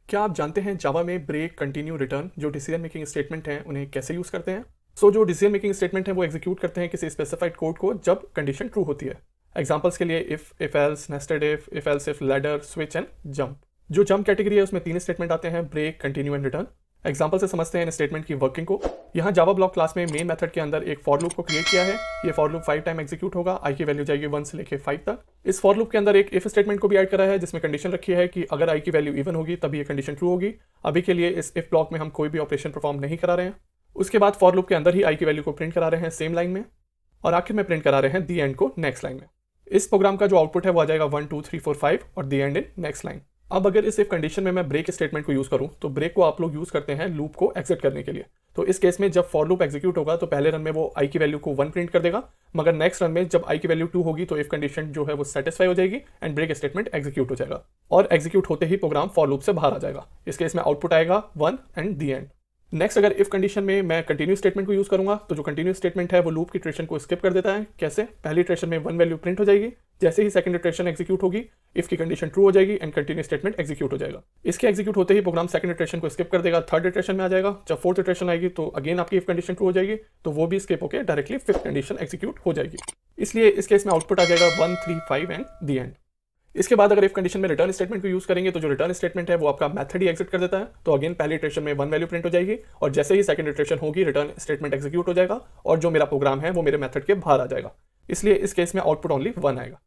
क्या आप जानते हैं जावा में ब्रेक, कंटिन्यू, रिटर्न जो डिसीजन मेकिंग स्टेटमेंट हैं उन्हें कैसे यूज़ करते हैं? जो डिसीजन मेकिंग स्टेटमेंट है वो एग्जीक्यूट करते हैं किसी स्पेसिफाइड कोड को जब कंडीशन ट्रू होती है। एग्जांपल्स के लिए if else, nested if else if, ladder, switch and jump. जो जंप कैटेगरी है उसमें 3 स्टेटमेंट आते हैं, break, continue and return. Example से समझते हैं इन स्टेटमेंट की वर्किंग को। यहाँ जावा ब्लॉक क्लास में मेन मेथड के अंदर एक फॉर लूप को क्रिएट किया है। ये फॉर लूप 5 टाइम एग्जीक्यूट होगा, आई की वैल्यू जाएगी 1 से लेकर 5 तक। इस फॉर लूप के अंदर एक इफ स्टेटमेंट को भी ऐड करा है जिसमें कंडीशन रखी है कि अगर आई की वैल्यू इवन होगी तभी ये कंडीशन ट्रू होगी। अभी के लिए इस इफ ब्लॉक में हम कोई भी ऑपरेशन परफॉर्म नहीं करा रहे हैं। उसके बाद फॉर लूप के अंदर ही आई की वैल्यू को प्रिंट करा रहे हैं सेम लाइन में, और आखिर में प्रिंट करा रहे हैं दी एंड को नेक्स्ट लाइन में। इस प्रोग्राम का जो आउटपुट है वो आ जाएगा 1 2 3 4 5 और दी एंड इन नेक्स्ट लाइन। अब अगर इस इफ कंडीशन में मैं ब्रेक स्टेटमेंट को यूज करूं तो ब्रेक को आप लोग यूज करते हैं लूप को एग्जिट करने के लिए। तो इस केस में जब फॉर लूप एग्जीक्यूट होगा तो पहले रन में वो आई की वैल्यू को 1 प्रिंट कर देगा, मगर नेक्स्ट रन में जब आई की वैल्यू 2 होगी तो इफ कंडीशन जो है वो सेटिस्फाई हो जाएगी एंड ब्रेक स्टेटमेंट एग्जीक्यूट हो जाएगा, और एग्जीक्यूट होते ही प्रोग्राम फॉर लूप से बाहर आ जाएगा। इस केस में आउटपुट आएगा 1 एंड दी एंड। नेक्स्ट अगर इफ कंडीशन में मैं कंटिन्यू स्टेटमेंट को यूज करूंगा तो जो कंटिन्यू स्टेटमेंट है वो लूप की इटरेशन को स्किप कर देता है। कैसे? पहली इटरेशन में 1 वैल्यू प्रिंट हो जाएगी, जैसे ही सेकंड इटरेशन एग्जीक्यूट होगी इफ की कंडीशन ट्रू हो जाएगी एंड कंटिन्यू स्टेटमेंट एग्जीक्यूट हो जाएगा। इसके एग्जीक्यूट होते ही प्रोग्राम सेकंड इटरेशन को स्किप कर देगा, थर्ड इटरेशन में आ जाएगा। जब फोर्थ इटरेशन आएगी तो अगेन आपकी इफ कंडीशन ट्रू हो जाएगी, तो वो भी स्किप होकर डायरेक्टली फिफ्थ कंडीशन एग्जीक्यूट हो जाएगी। इसलिए इस केस में आउटपुट आ जाएगा 1 3 5 एंड दी एंड। इसके बाद अगर इफ कंडीशन में रिटर्न स्टेटमेंट को यूज करेंगे तो जो रिटर्न स्टेटमेंट है वो आपका मेथड ही एग्जिट कर देता है। तो अगेन पहली इटरेशन में 1 वैल्यू प्रिंट हो जाएगी, और जैसे ही सेकंड इटरेशन होगी रिटर्न स्टेटमेंट एग्जीक्यूट हो जाएगा और जो मेरा प्रोग्राम है वो मेरे मेथड के बाहर आ जाएगा। इसलिए इस केस में आउटपुट ओनली 1 आएगा।